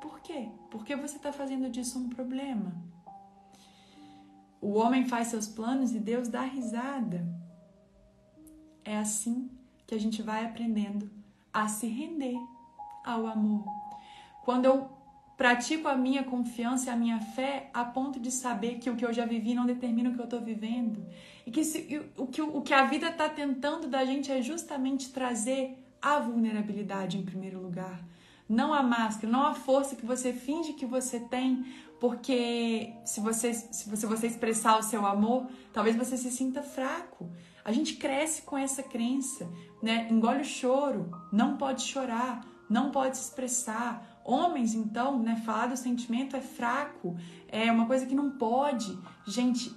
Por quê? Por que você está fazendo disso um problema? O homem faz seus planos e Deus dá risada. É assim que a gente vai aprendendo a se render ao amor. Quando eu pratico a minha confiança e a minha fé a ponto de saber que o que eu já vivi não determina o que eu estou vivendo. E que o que a vida está tentando da gente é justamente trazer a vulnerabilidade em primeiro lugar. Não a máscara, não a força que você finge que você tem, porque se você expressar o seu amor, talvez você se sinta fraco. A gente cresce com essa crença, né? Engole o choro, não pode chorar, não pode se expressar. Homens, então, né? Falar do sentimento é fraco, é uma coisa que não pode. Gente,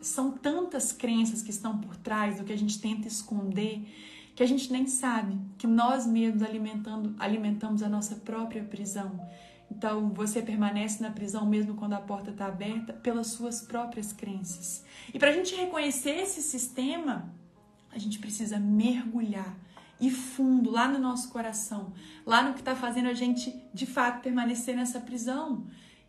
são tantas crenças que estão por trás do que a gente tenta esconder, que a gente nem sabe que nós mesmos alimentamos a nossa própria prisão. Então, você permanece na prisão mesmo quando a porta está aberta pelas suas próprias crenças. E para a gente reconhecer esse sistema, a gente precisa mergulhar e fundo lá no nosso coração, lá no que está fazendo a gente, de fato, permanecer nessa prisão.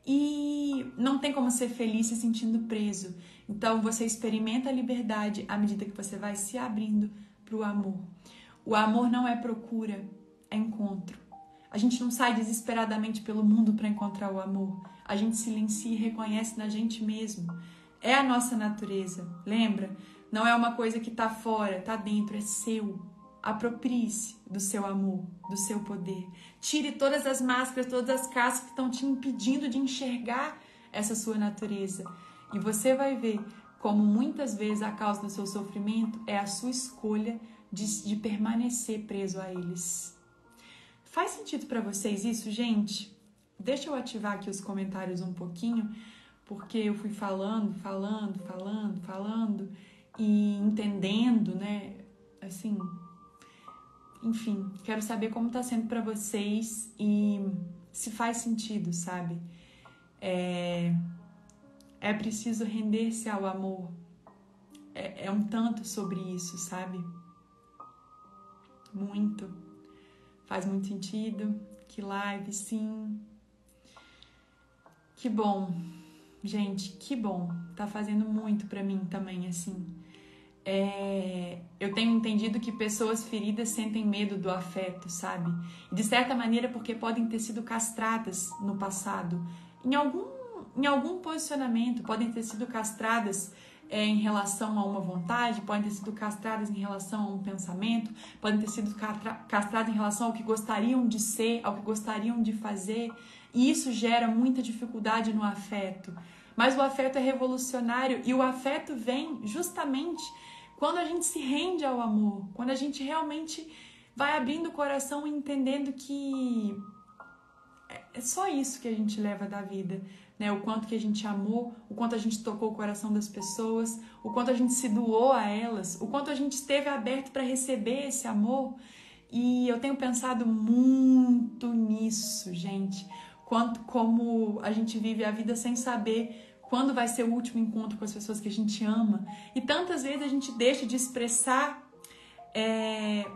E não tem como ser feliz se sentindo preso. Então, você experimenta a liberdade à medida que você vai se abrindo para o amor. O amor não é procura, é encontro. A gente não sai desesperadamente pelo mundo para encontrar o amor. A gente silencia e reconhece na gente mesmo. É a nossa natureza, lembra? Não é uma coisa que está fora, está dentro, é seu. Aproprie-se do seu amor, do seu poder. Tire todas as máscaras, todas as cascas que estão te impedindo de enxergar essa sua natureza. E você vai ver como muitas vezes a causa do seu sofrimento é a sua escolha de permanecer preso a eles. Faz sentido para vocês isso, gente? Deixa eu ativar aqui os comentários um pouquinho, porque eu fui falando e entendendo, né? Assim, enfim, quero saber como tá sendo para vocês e se faz sentido, sabe? É preciso render-se ao amor. É um tanto sobre isso, sabe? Muito. Faz muito sentido. Que live, sim. Que bom. Gente, que bom. Tá fazendo muito pra mim também, assim. Eu tenho entendido que pessoas feridas sentem medo do afeto, sabe? E de certa maneira porque podem ter sido castradas no passado. Em algum posicionamento, podem ter sido castradas em relação a uma vontade, podem ter sido castradas em relação a um pensamento, podem ter sido castradas em relação ao que gostariam de ser, ao que gostariam de fazer, e isso gera muita dificuldade no afeto. Mas o afeto é revolucionário e o afeto vem justamente quando a gente se rende ao amor, quando a gente realmente vai abrindo o coração e entendendo que é só isso que a gente leva da vida, né? O quanto que a gente amou, o quanto a gente tocou o coração das pessoas, o quanto a gente se doou a elas, o quanto a gente esteve aberto para receber esse amor. E eu tenho pensado muito nisso, gente. Como a gente vive a vida sem saber quando vai ser o último encontro com as pessoas que a gente ama. E tantas vezes a gente deixa de expressar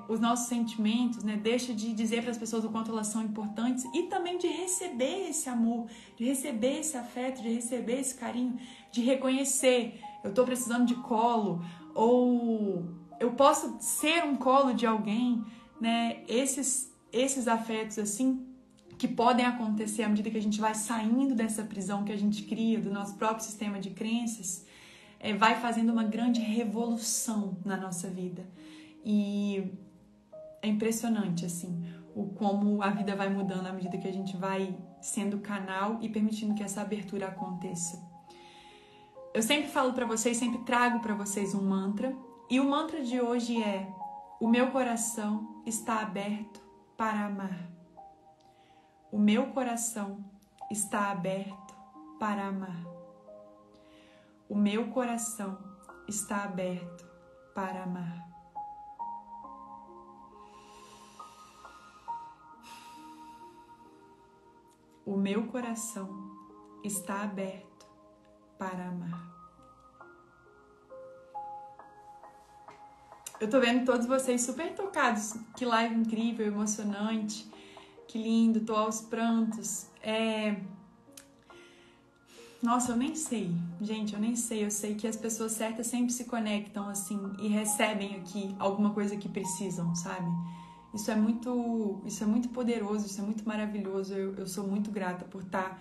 os nossos sentimentos, né? Deixa de dizer para as pessoas o quanto elas são importantes e também de receber esse amor, de receber esse afeto, de receber esse carinho, de reconhecer, eu estou precisando de colo, ou eu posso ser um colo de alguém, né? Esses afetos assim que podem acontecer à medida que a gente vai saindo dessa prisão que a gente cria do nosso próprio sistema de crenças, vai fazendo uma grande revolução na nossa vida. E é impressionante, assim, como a vida vai mudando à medida que a gente vai sendo canal e permitindo que essa abertura aconteça. Eu sempre falo para vocês, sempre trago para vocês um mantra. E o mantra de hoje é: o meu coração está aberto para amar. O meu coração está aberto para amar. O meu coração está aberto para amar. O meu coração está aberto para amar. Eu tô vendo todos vocês super tocados. Que live incrível, emocionante. Que lindo, tô aos prantos. Nossa, eu nem sei. Gente, eu nem sei. Eu sei que as pessoas certas sempre se conectam assim e recebem aqui alguma coisa que precisam, sabe? Isso é muito poderoso, isso é muito maravilhoso. Eu sou muito grata por estar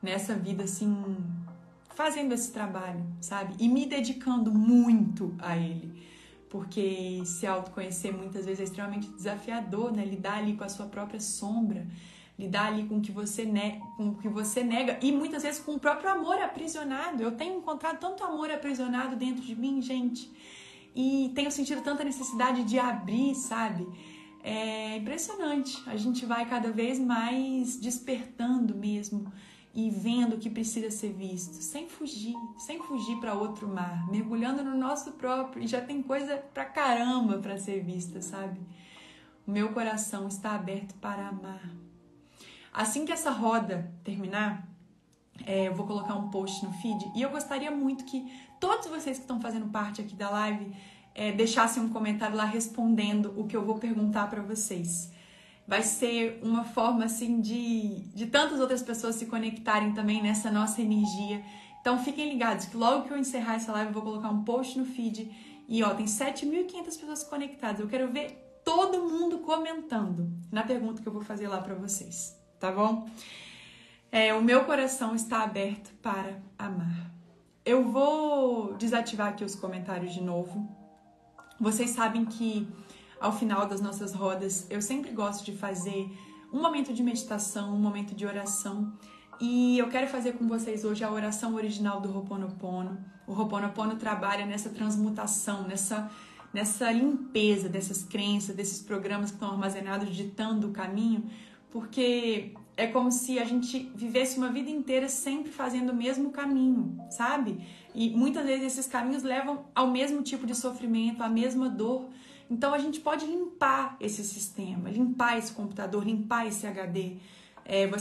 nessa vida assim, fazendo esse trabalho, sabe? E me dedicando muito a ele. Porque se autoconhecer muitas vezes é extremamente desafiador, né? Lidar ali com a sua própria sombra, lidar ali com o que você nega e muitas vezes com o próprio amor aprisionado. Eu tenho encontrado tanto amor aprisionado dentro de mim, gente, e tenho sentido tanta necessidade de abrir, sabe? É impressionante. A gente vai cada vez mais despertando mesmo e vendo o que precisa ser visto, sem fugir para outro mar, mergulhando no nosso próprio, e já tem coisa pra caramba pra ser vista, sabe? O meu coração está aberto para amar. Assim que essa roda terminar, eu vou colocar um post no feed e eu gostaria muito que todos vocês que estão fazendo parte aqui da live deixassem um comentário lá respondendo o que eu vou perguntar para vocês. Vai ser uma forma assim de tantas outras pessoas se conectarem também nessa nossa energia. Então fiquem ligados que logo que eu encerrar essa live eu vou colocar um post no feed e tem 7.500 pessoas conectadas. Eu quero ver todo mundo comentando na pergunta que eu vou fazer lá para vocês, tá bom? O meu coração está aberto para amar. Eu vou desativar aqui os comentários de novo. Vocês sabem que ao final das nossas rodas, eu sempre gosto de fazer um momento de meditação, um momento de oração. E eu quero fazer com vocês hoje a oração original do Ho'oponopono. O Ho'oponopono trabalha nessa transmutação, nessa limpeza dessas crenças, desses programas que estão armazenados ditando o caminho, porque é como se a gente vivesse uma vida inteira sempre fazendo o mesmo caminho, sabe? E muitas vezes esses caminhos levam ao mesmo tipo de sofrimento, à mesma dor. Então a gente pode limpar esse sistema, limpar esse computador, limpar esse HD,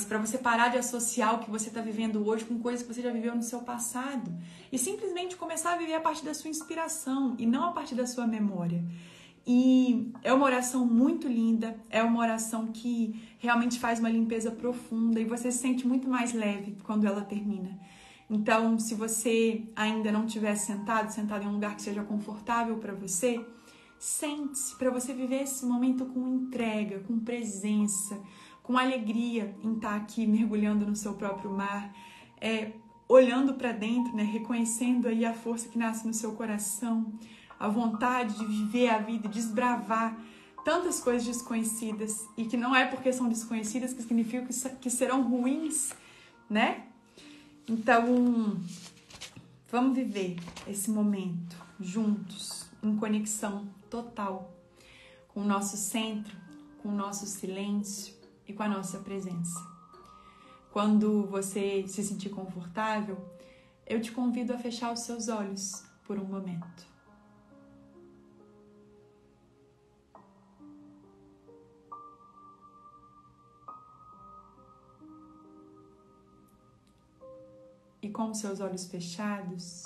para você parar de associar o que você está vivendo hoje com coisas que você já viveu no seu passado e simplesmente começar a viver a partir da sua inspiração e não a partir da sua memória. E é uma oração muito linda, é uma oração que realmente faz uma limpeza profunda e você se sente muito mais leve quando ela termina. Então, se você ainda não estiver sentado em um lugar que seja confortável para você, sente-se para você viver esse momento com entrega, com presença, com alegria em estar aqui mergulhando no seu próprio mar, olhando para dentro, né, reconhecendo aí a força que nasce no seu coração, a vontade de viver a vida, desbravar tantas coisas desconhecidas e que não é porque são desconhecidas que significa que serão ruins, né? Então, vamos viver esse momento juntos, em conexão total com o nosso centro, com o nosso silêncio e com a nossa presença. Quando você se sentir confortável, eu te convido a fechar os seus olhos por um momento. E com os seus olhos fechados,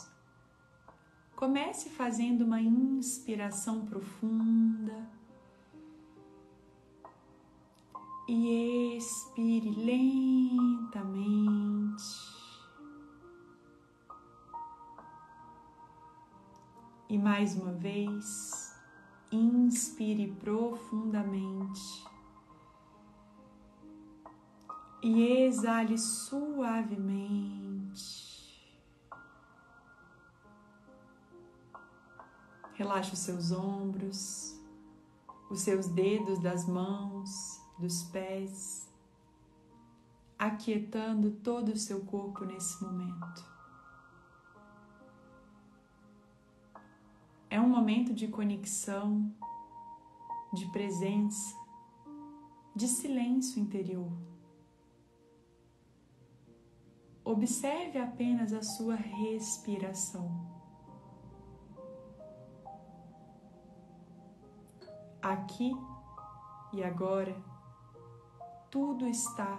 comece fazendo uma inspiração profunda e expire lentamente. E mais uma vez, inspire profundamente e exale suavemente. Relaxe os seus ombros, os seus dedos das mãos, dos pés, aquietando todo o seu corpo nesse momento. É um momento de conexão, de presença, de silêncio interior. observe apenas a sua respiração. Aqui e agora, tudo está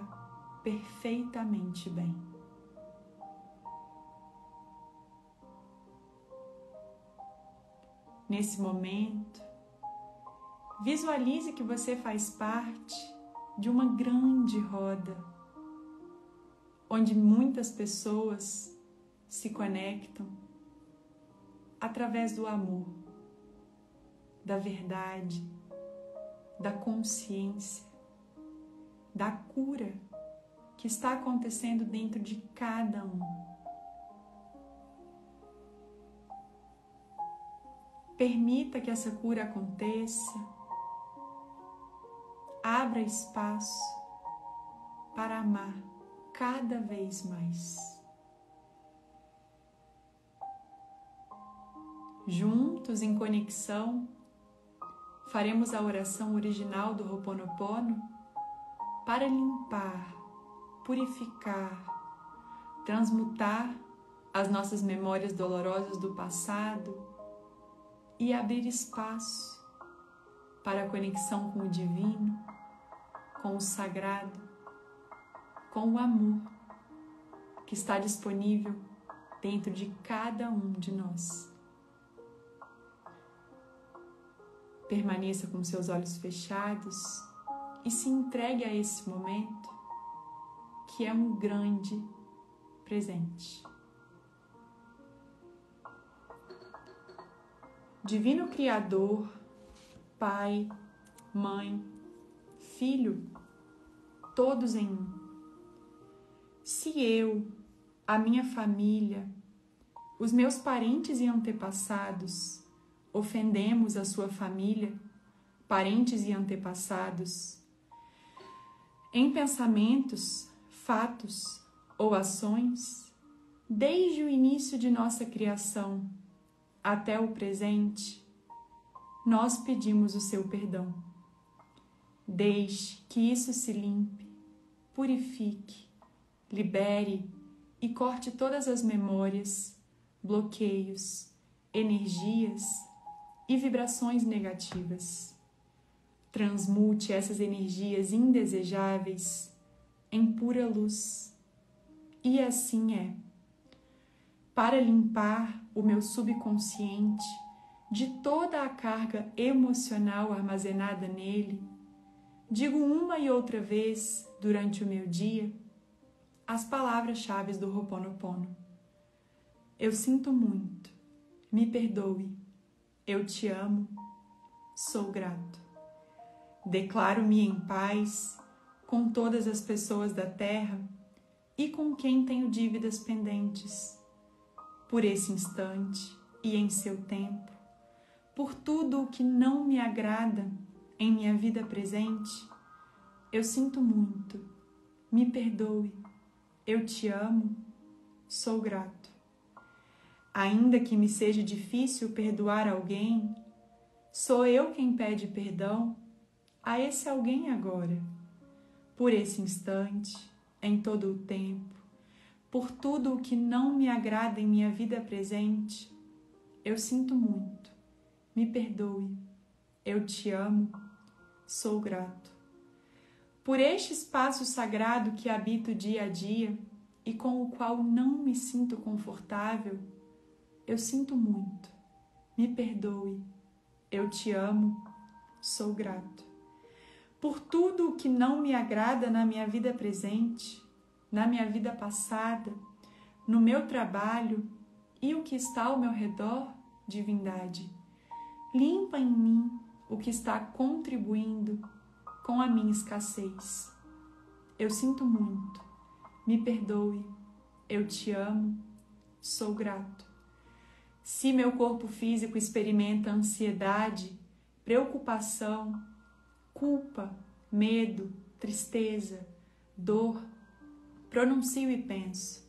perfeitamente bem. Nesse momento, visualize que você faz parte de uma grande roda, onde muitas pessoas se conectam através do amor, da verdade, da consciência, da cura que está acontecendo dentro de cada um. Permita que essa cura aconteça. Abra espaço para amar cada vez mais. Juntos, em conexão, faremos a oração original do Ho'oponopono para limpar, purificar, transmutar as nossas memórias dolorosas do passado e abrir espaço para a conexão com o divino, com o sagrado, com o amor que está disponível dentro de cada um de nós. Permaneça com seus olhos fechados e se entregue a esse momento que é um grande presente. Divino Criador, Pai, Mãe, Filho, todos em um. Se eu, a minha família, os meus parentes e antepassados ofendemos a sua família, parentes e antepassados, em pensamentos, fatos ou ações, desde o início de nossa criação até o presente, nós pedimos o seu perdão. Deixe que isso se limpe, purifique, libere e corte todas as memórias, bloqueios, energias e vibrações negativas. Transmute essas energias indesejáveis em pura luz. E assim é. Para limpar o meu subconsciente de toda a carga emocional armazenada nele, digo uma e outra vez durante o meu dia as palavras-chave do Ho'oponopono. Eu sinto muito, me perdoe, eu te amo, sou grato. Declaro-me em paz com todas as pessoas da terra e com quem tenho dívidas pendentes. Por esse instante e em seu tempo, por tudo o que não me agrada em minha vida presente, eu sinto muito, me perdoe, eu te amo, sou grato. Ainda que me seja difícil perdoar alguém, sou eu quem pede perdão a esse alguém agora, por esse instante, em todo o tempo, por tudo o que não me agrada em minha vida presente, eu sinto muito, me perdoe, eu te amo, sou grato. Por este espaço sagrado que habito dia a dia e com o qual não me sinto confortável, eu sinto muito, me perdoe, eu te amo, sou grato. Por tudo o que não me agrada na minha vida presente, na minha vida passada, no meu trabalho e o que está ao meu redor, divindade, limpa em mim o que está contribuindo com a minha escassez. Eu sinto muito, me perdoe, eu te amo, sou grato. Se meu corpo físico experimenta ansiedade, preocupação, culpa, medo, tristeza, dor, pronuncio e penso,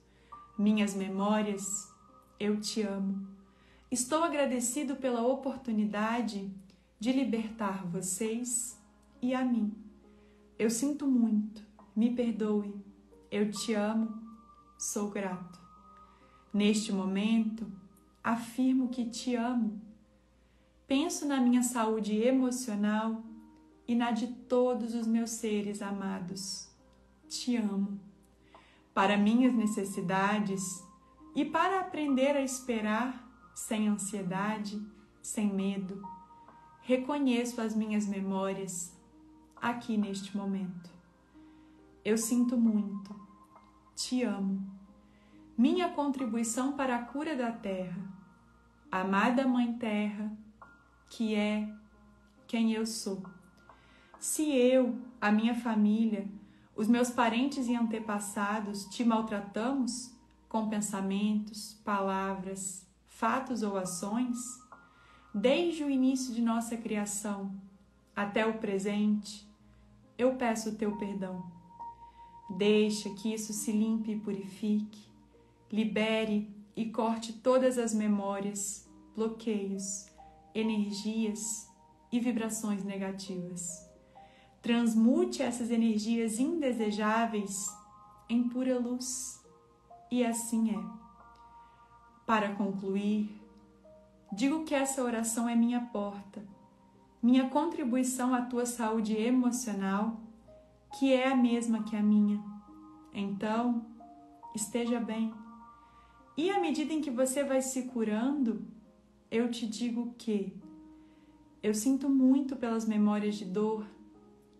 minhas memórias, eu te amo. Estou agradecido pela oportunidade de libertar vocês e a mim. Eu sinto muito, me perdoe, eu te amo, sou grato. Neste momento, afirmo que te amo. Penso na minha saúde emocional e na de todos os meus seres amados. Te amo. Para minhas necessidades e para aprender a esperar sem ansiedade, sem medo, reconheço as minhas memórias aqui neste momento. Eu sinto muito. Te amo. Minha contribuição para a cura da Terra. Amada Mãe Terra, que é quem eu sou. Se eu, a minha família, os meus parentes e antepassados te maltratamos com pensamentos, palavras, fatos ou ações, desde o início de nossa criação até o presente, eu peço o teu perdão. Deixa que isso se limpe e purifique, libere e corte todas as memórias, bloqueios, energias e vibrações negativas. Transmute essas energias indesejáveis em pura luz, e assim é. Para concluir, digo que essa oração é minha porta, minha contribuição à tua saúde emocional, que é a mesma que a minha. Então, esteja bem. E à medida em que você vai se curando, eu te digo que eu sinto muito pelas memórias de dor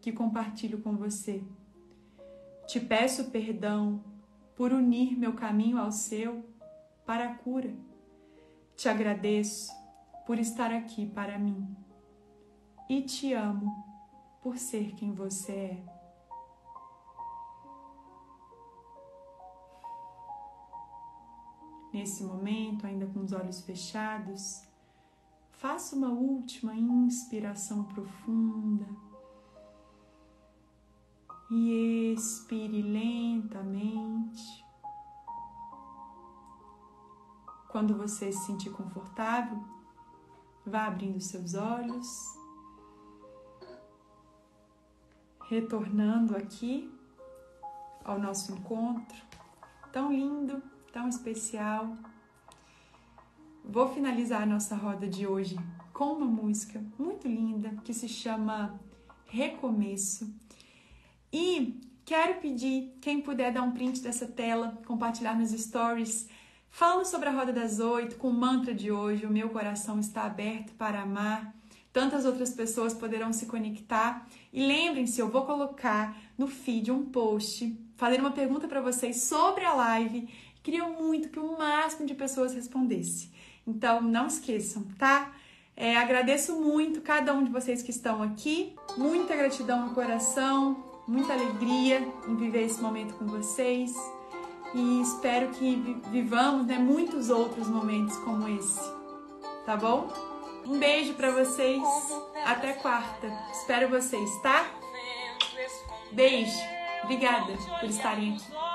que compartilho com você. Te peço perdão por unir meu caminho ao seu para a cura. Te agradeço por estar aqui para mim. E te amo por ser quem você é. Nesse momento, ainda com os olhos fechados, faça uma última inspiração profunda e expire lentamente. Quando você se sentir confortável, vá abrindo seus olhos, retornando aqui ao nosso encontro tão lindo, tão especial. Vou finalizar a nossa roda de hoje com uma música muito linda que se chama Recomeço. E quero pedir, quem puder dar um print dessa tela, compartilhar nos stories, falando sobre a Roda das 8, com o mantra de hoje, o meu coração está aberto para amar. Tantas outras pessoas poderão se conectar. E lembrem-se, eu vou colocar no feed um post, fazendo uma pergunta para vocês sobre a live. Queria muito que o máximo de pessoas respondesse. Então, não esqueçam, tá? Agradeço muito cada um de vocês que estão aqui. Muita gratidão no coração, muita alegria em viver esse momento com vocês. E espero que vivamos, né, muitos outros momentos como esse. Tá bom? Um beijo pra vocês. Até quarta. Espero vocês, tá? Beijo. Obrigada por estarem aqui.